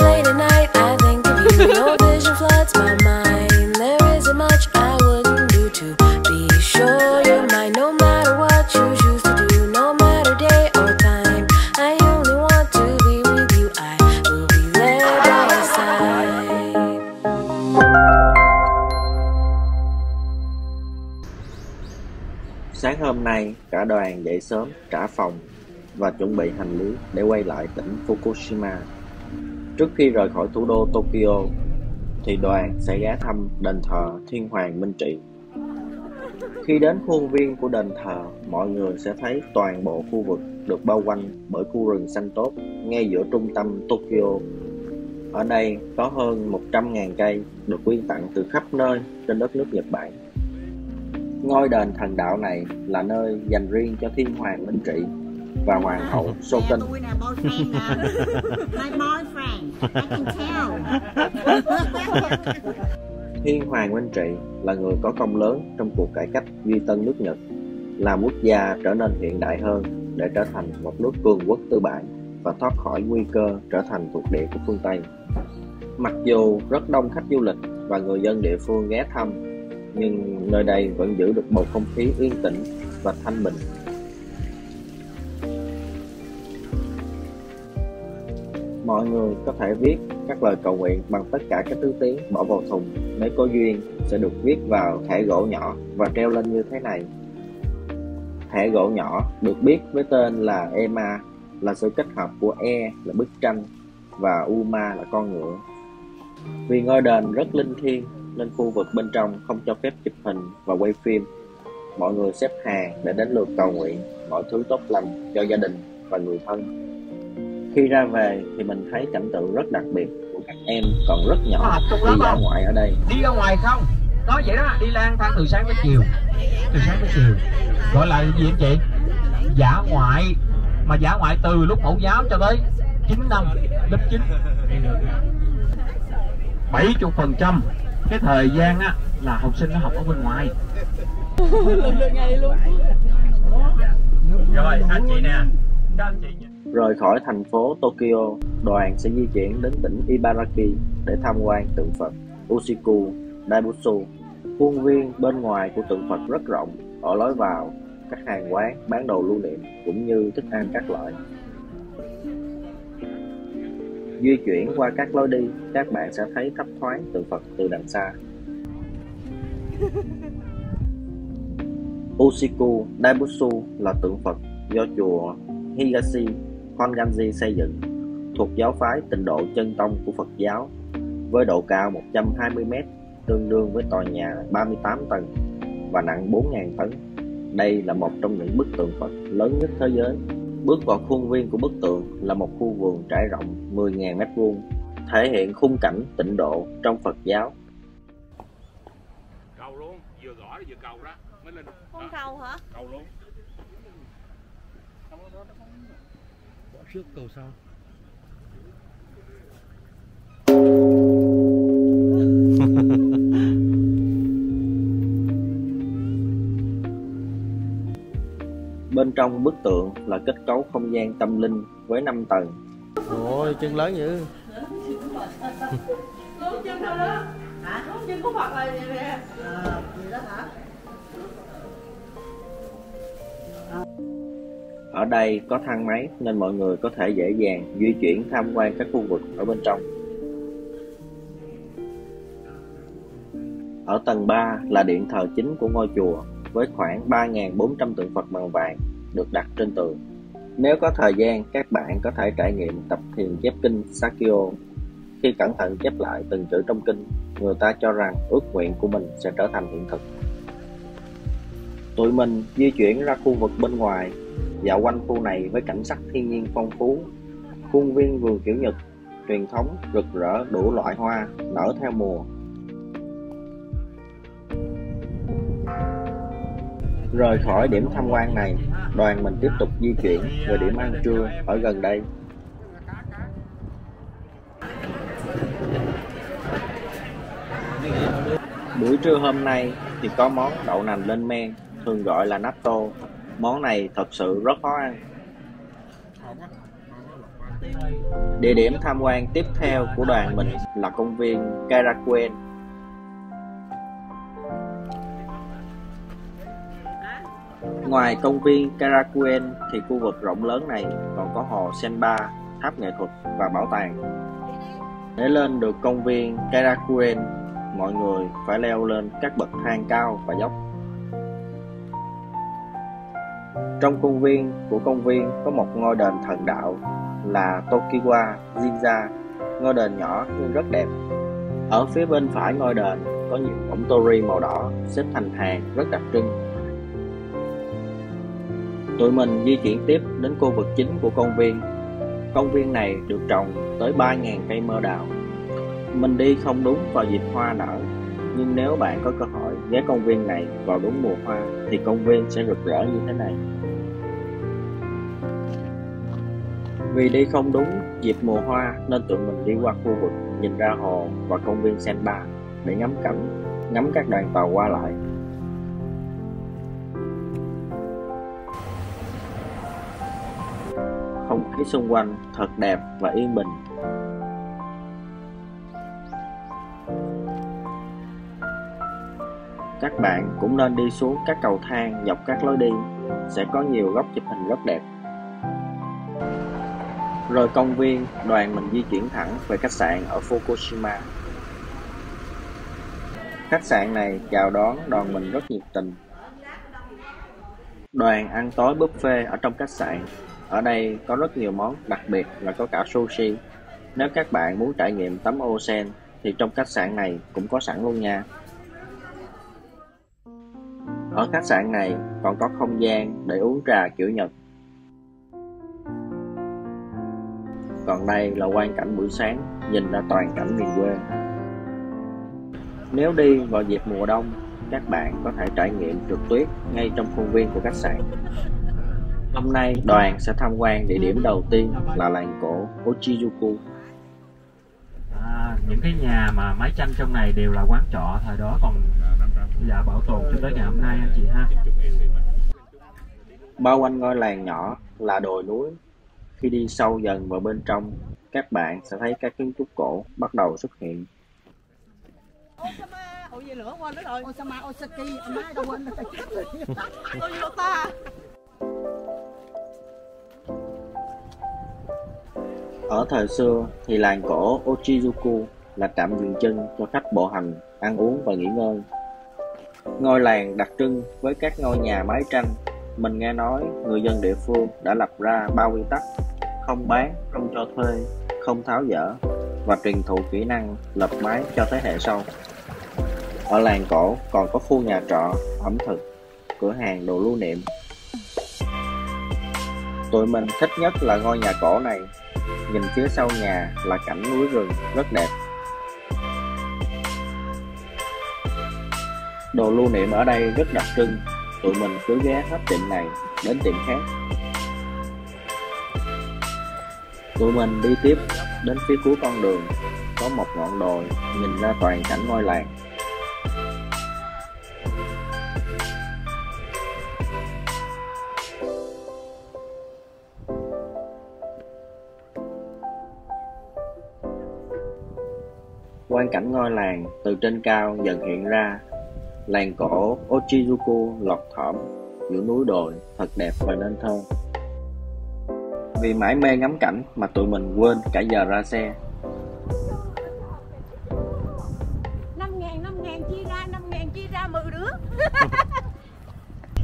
Late at night, I think of you. Your vision floods my mind. There isn't much I wouldn't do to be sure you're mine. No matter what you choose to do, no matter day or time, I only want to be with you. I will be there by your side. Sáng hôm nay, cả đoàn dậy sớm, trả phòng và chuẩn bị hành lý để quay lại tỉnh Fukushima. Trước khi rời khỏi thủ đô Tokyo, thì đoàn sẽ ghé thăm đền thờ Thiên Hoàng Minh Trị. Khi đến khuôn viên của đền thờ, mọi người sẽ thấy toàn bộ khu vực được bao quanh bởi khu rừng xanh tốt ngay giữa trung tâm Tokyo. Ở đây có hơn 100.000 cây được quyên tặng từ khắp nơi trên đất nước Nhật Bản. Ngôi đền thần đạo này là nơi dành riêng cho Thiên Hoàng Minh Trị và Hoàng hậu Soken. Thiên Hoàng Minh Trị là người có công lớn trong cuộc cải cách duy tân nước Nhật, làm quốc gia trở nên hiện đại hơn để trở thành một nước cường quốc tư bản và thoát khỏi nguy cơ trở thành thuộc địa của phương Tây. Mặc dù rất đông khách du lịch và người dân địa phương ghé thăm, nhưng nơi đây vẫn giữ được bầu không khí yên tĩnh và thanh bình. Mọi người có thể viết các lời cầu nguyện bằng tất cả các thứ tiếng bỏ vào thùng, nếu có duyên sẽ được viết vào thẻ gỗ nhỏ và treo lên như thế này. Thẻ gỗ nhỏ được biết với tên là Ema, là sự kết hợp của E là bức tranh và Uma là con ngựa. Vì ngôi đền rất linh thiêng nên khu vực bên trong không cho phép chụp hình và quay phim. Mọi người xếp hàng để đến lượt cầu nguyện mọi thứ tốt lành cho gia đình và người thân. Khi ra về thì mình thấy cảnh tượng rất đặc biệt của các em còn rất nhỏ đi dã ngoại ở đây. Đi ra ngoài không? Nói vậy đó, đi lang thang từ sáng tới chiều. Từ sáng tới chiều. Gọi là gì anh chị? Dã ngoại. Mà dã ngoại từ lúc mẫu giáo cho tới 9 năm, lớp 9. 70% cái thời gian á là học sinh nó học ở bên ngoài. Rồi anh chị nè, các anh chị. Rời khỏi thành phố Tokyo, đoàn sẽ di chuyển đến tỉnh Ibaraki để tham quan tượng Phật Uchiku Daibutsu. Khuôn viên bên ngoài của tượng Phật rất rộng, ở lối vào các hàng quán bán đồ lưu niệm cũng như thức ăn các loại. Di chuyển qua các lối đi, các bạn sẽ thấy thấp thoáng tượng Phật từ đằng xa. Uchiku Daibutsu là tượng Phật do chùa Higashi Honganji xây dựng, thuộc giáo phái Tịnh độ Chân tông của Phật giáo, với độ cao 120 m, tương đương với tòa nhà 38 tầng và nặng 4.000 tấn. Đây là một trong những bức tượng Phật lớn nhất thế giới. Bước vào khuôn viên của bức tượng là một khu vườn trải rộng 10.000 m², thể hiện khung cảnh Tịnh độ trong Phật giáo. Cầu luôn, vừa gõ vừa cầu đó mới lên. Con cầu hả? Cầu luôn. Gõ trước cầu sau. Bên trong bức tượng là kết cấu không gian tâm linh với 5 tầng. Ôi, chân lớn dữ. Chân đâu đó? Hả? Chân của Phật là gì nè? Gì đó hả? Ở đây có thang máy nên mọi người có thể dễ dàng di chuyển tham quan các khu vực ở bên trong. Ở tầng 3 là điện thờ chính của ngôi chùa với khoảng 3.400 tượng Phật bằng vàng được đặt trên tường. Nếu có thời gian, các bạn có thể trải nghiệm tập thiền chép kinh Sakyo. Khi cẩn thận chép lại từng chữ trong kinh, người ta cho rằng ước nguyện của mình sẽ trở thành hiện thực. Tụi mình di chuyển ra khu vực bên ngoài, dạo quanh khu này với cảnh sắc thiên nhiên phong phú. Khuôn viên vườn kiểu Nhật, truyền thống rực rỡ đủ loại hoa nở theo mùa. Rời khỏi điểm tham quan này, đoàn mình tiếp tục di chuyển về điểm ăn trưa ở gần đây. Buổi trưa hôm nay thì có món đậu nành lên men, thường gọi là natto. Món này thật sự rất khó ăn. Địa điểm tham quan tiếp theo của đoàn mình là công viên Karakuen. Ngoài công viên Karakuen thì khu vực rộng lớn này còn có hồ Senba, tháp nghệ thuật và bảo tàng. Để lên được công viên Karakuen, mọi người phải leo lên các bậc thang cao và dốc. Trong khuôn viên của công viên có một ngôi đền thần đạo là Tokiwa Jinja, ngôi đền nhỏ nhưng rất đẹp. Ở phía bên phải ngôi đền có nhiều cổng torii màu đỏ xếp thành hàng rất đặc trưng. Tụi mình di chuyển tiếp đến khu vực chính của công viên. Công viên này được trồng tới 3.000 cây mơ đào. Mình đi không đúng vào dịp hoa nở, nhưng nếu bạn có cơ hội ghé công viên này vào đúng mùa hoa thì công viên sẽ rực rỡ như thế này. Vì đi không đúng dịp mùa hoa nên tụi mình đi qua khu vực nhìn ra hồ và công viên Senba để ngắm cảnh, ngắm các đoàn tàu qua lại. Không khí xung quanh thật đẹp và yên bình. Các bạn cũng nên đi xuống các cầu thang dọc các lối đi, sẽ có nhiều góc chụp hình rất đẹp. Rồi công viên, đoàn mình di chuyển thẳng về khách sạn ở Fukushima. Khách sạn này chào đón đoàn mình rất nhiệt tình. Đoàn ăn tối buffet ở trong khách sạn. Ở đây có rất nhiều món, đặc biệt là có cả sushi. Nếu các bạn muốn trải nghiệm tắm onsen thì trong khách sạn này cũng có sẵn luôn nha. Ở khách sạn này còn có không gian để uống trà kiểu Nhật. Còn đây là quang cảnh buổi sáng, nhìn ra toàn cảnh miền quê. Nếu đi vào dịp mùa đông, các bạn có thể trải nghiệm trượt tuyết ngay trong khuôn viên của khách sạn. Hôm nay đoàn sẽ tham quan địa điểm đầu tiên là làng cổ Ochijuku. Những cái nhà mà mái tranh trong này đều là quán trọ thời đó, còn dạ bảo tồn cho tới ngày hôm nay anh chị ha. Bao quanh ngôi làng nhỏ là đồi núi. Khi đi sâu dần vào bên trong, các bạn sẽ thấy các kiến trúc cổ bắt đầu xuất hiện. Ở thời xưa thì làng cổ Ochijuku là trạm dừng chân cho khách bộ hành, ăn uống và nghỉ ngơi. Ngôi làng đặc trưng với các ngôi nhà mái tranh. Mình nghe nói người dân địa phương đã lập ra 3 quy tắc: không bán, không cho thuê, không tháo dỡ và truyền thụ kỹ năng lập mái cho thế hệ sau. Ở làng cổ còn có khu nhà trọ, ẩm thực, cửa hàng đồ lưu niệm. Tụi mình thích nhất là ngôi nhà cổ này. Nhìn phía sau nhà là cảnh núi rừng rất đẹp. Đồ lưu niệm ở đây rất đặc trưng. Tụi mình cứ ghé hết tiệm này đến tiệm khác. Tụi mình đi tiếp đến phía cuối con đường, có một ngọn đồi nhìn ra toàn cảnh ngôi làng. Quang cảnh ngôi làng từ trên cao dần hiện ra. Làng cổ Ochijuku lọt thỏm giữa núi đồi thật đẹp và nên thơ. Vì mải mê ngắm cảnh mà tụi mình quên cả giờ ra xe. 5.000 chia ra 10 đứa.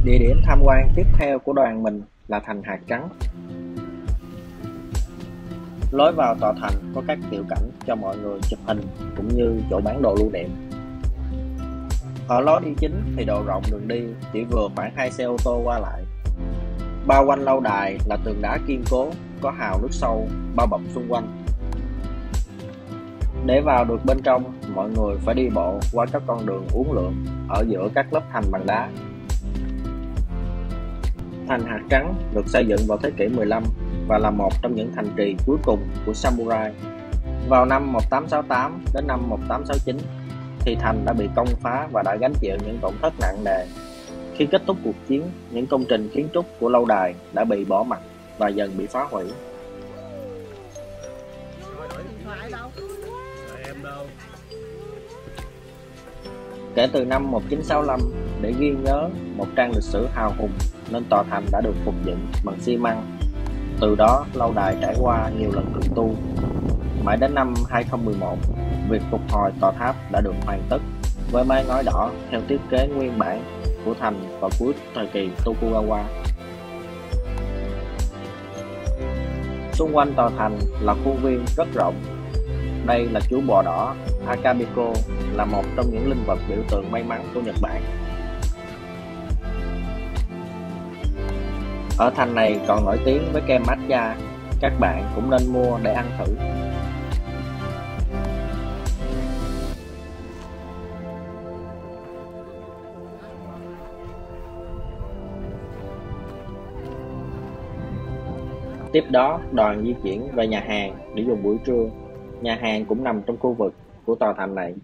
Địa điểm tham quan tiếp theo của đoàn mình là thành hạt trắng. Lối vào tòa thành có các tiểu cảnh cho mọi người chụp hình cũng như chỗ bán đồ lưu niệm. Ở lối đi chính thì độ rộng đường đi chỉ vừa khoảng 2 xe ô tô qua lại. Bao quanh lâu đài là tường đá kiên cố, có hào nước sâu bao bọc xung quanh. Để vào được bên trong, mọi người phải đi bộ qua các con đường uốn lượn ở giữa các lớp thành bằng đá. Thành hạt trắng được xây dựng vào thế kỷ 15 và là một trong những thành trì cuối cùng của samurai. Vào năm 1868 đến năm 1869 thì thành đã bị công phá và đã gánh chịu những tổn thất nặng nề. Khi kết thúc cuộc chiến, những công trình kiến trúc của lâu đài đã bị bỏ mặc và dần bị phá hủy. ngoại đâu? Em đâu? Kể từ năm 1965, để ghi nhớ một trang lịch sử hào hùng nên tòa thành đã được phục dựng bằng xi măng. Từ đó, lâu đài trải qua nhiều lần trùng tu. Mãi đến năm 2011, việc phục hồi tòa tháp đã được hoàn tất với mái ngói đỏ theo thiết kế nguyên bản của thành vào cuối thời kỳ Tokugawa. Xung quanh tòa thành là khu viên rất rộng. Đây là chú bò đỏ Akabeko, là một trong những linh vật biểu tượng may mắn của Nhật Bản. Ở thành này còn nổi tiếng với kem matcha, các bạn cũng nên mua để ăn thử. Tiếp đó, đoàn di chuyển về nhà hàng để dùng buổi trưa. Nhà hàng cũng nằm trong khu vực của tòa thành này.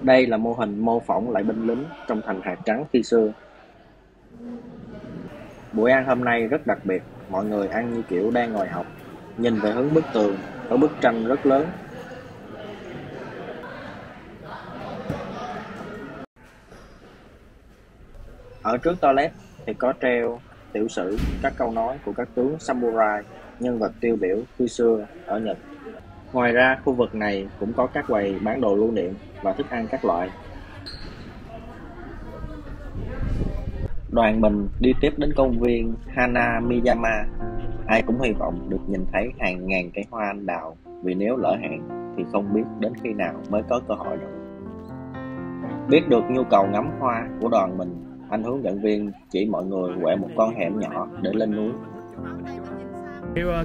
Đây là mô hình mô phỏng lại binh lính trong thành hạt trắng khi xưa. Buổi ăn hôm nay rất đặc biệt, mọi người ăn như kiểu đang ngồi học, nhìn về hướng bức tường, ở bức tranh rất lớn. Ở trước toilet thì có treo tiểu sử các câu nói của các tướng samurai, nhân vật tiêu biểu khi xưa ở Nhật. Ngoài ra, khu vực này cũng có các quầy bán đồ lưu niệm và thức ăn các loại. Đoàn mình đi tiếp đến công viên Hanamiyama. Ai cũng hy vọng được nhìn thấy hàng ngàn cây hoa anh đào, vì nếu lỡ hẹn thì không biết đến khi nào mới có cơ hội được. Biết được nhu cầu ngắm hoa của đoàn mình, anh hướng dẫn viên chỉ mọi người quẹo một con hẻm nhỏ để lên núi.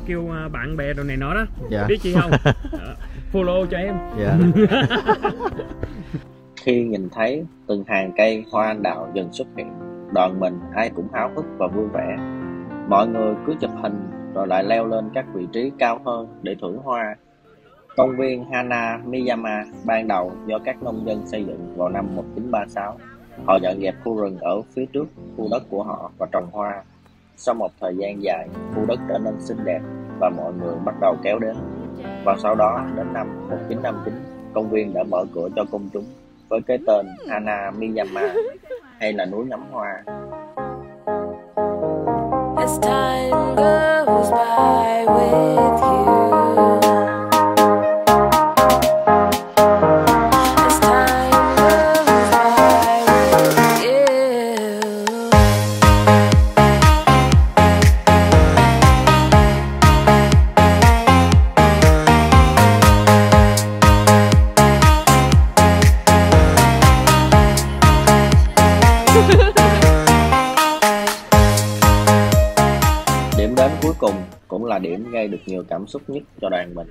Kêu bạn bè đồ này nó đó. Dạ. Biết chi không? Follow cho em. Dạ. Khi nhìn thấy từng hàng cây hoa anh đào dần xuất hiện, đoàn mình ai cũng háo hức và vui vẻ. Mọi người cứ chụp hình rồi lại leo lên các vị trí cao hơn để thưởng hoa. Công viên Hanamiyama ban đầu do các nông dân xây dựng vào năm 1936. Họ dọn dẹp khu rừng ở phía trước khu đất của họ và trồng hoa. Sau một thời gian dài, khu đất trở nên xinh đẹp và mọi người bắt đầu kéo đến. Và sau đó, đến năm 1959, công viên đã mở cửa cho công chúng với cái tên Hanamiyama, hay là núi ngắm hoa. As time goes by with you, as time goes by with you. Điểm đến cuối cùng cũng là điểm gây được nhiều cảm xúc nhất cho đoàn mình.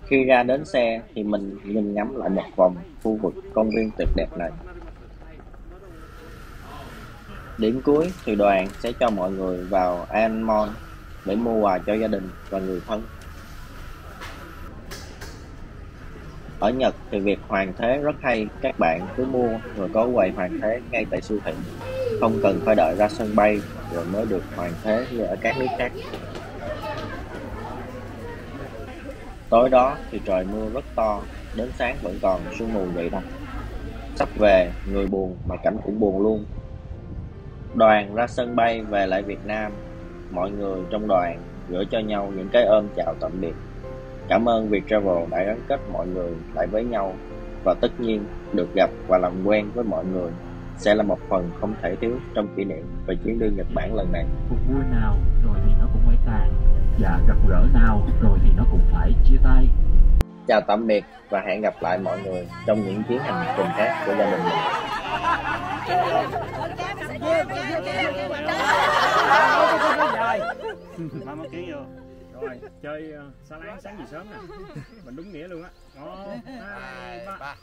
Khi ra đến xe thì mình nhìn ngắm lại một vòng khu vực công viên tuyệt đẹp này. Điểm cuối thì đoàn sẽ cho mọi người vào Aeon Mall để mua quà cho gia đình và người thân. Ở Nhật thì việc hoàn thế rất hay, các bạn cứ mua rồi có quầy hoàn thế ngay tại siêu thị, không cần phải đợi ra sân bay rồi mới được hoàn thế như ở các nước khác. Tối đó thì trời mưa rất to, đến sáng vẫn còn sương mù dày đặc. Sắp về, người buồn mà cảnh cũng buồn luôn. Đoàn ra sân bay về lại Việt Nam, mọi người trong đoàn gửi cho nhau những cái ôm chào tạm biệt. Cảm ơn Viettravel đã gắn kết mọi người lại với nhau, và tất nhiên được gặp và làm quen với mọi người sẽ là một phần không thể thiếu trong kỷ niệm về chuyến đi Nhật Bản lần này. Cuộc vui nào rồi thì nó cũng phải tàn, và gặp gỡ nào rồi thì nó cũng phải chia tay. Chào tạm biệt và hẹn gặp lại mọi người trong những chuyến hành trình khác của gia đình mình. Ba mươi ký vô. Rồi, chơi xa láng sáng gì sớm nè. Mình đúng nghĩa luôn á. 1, 2, 3.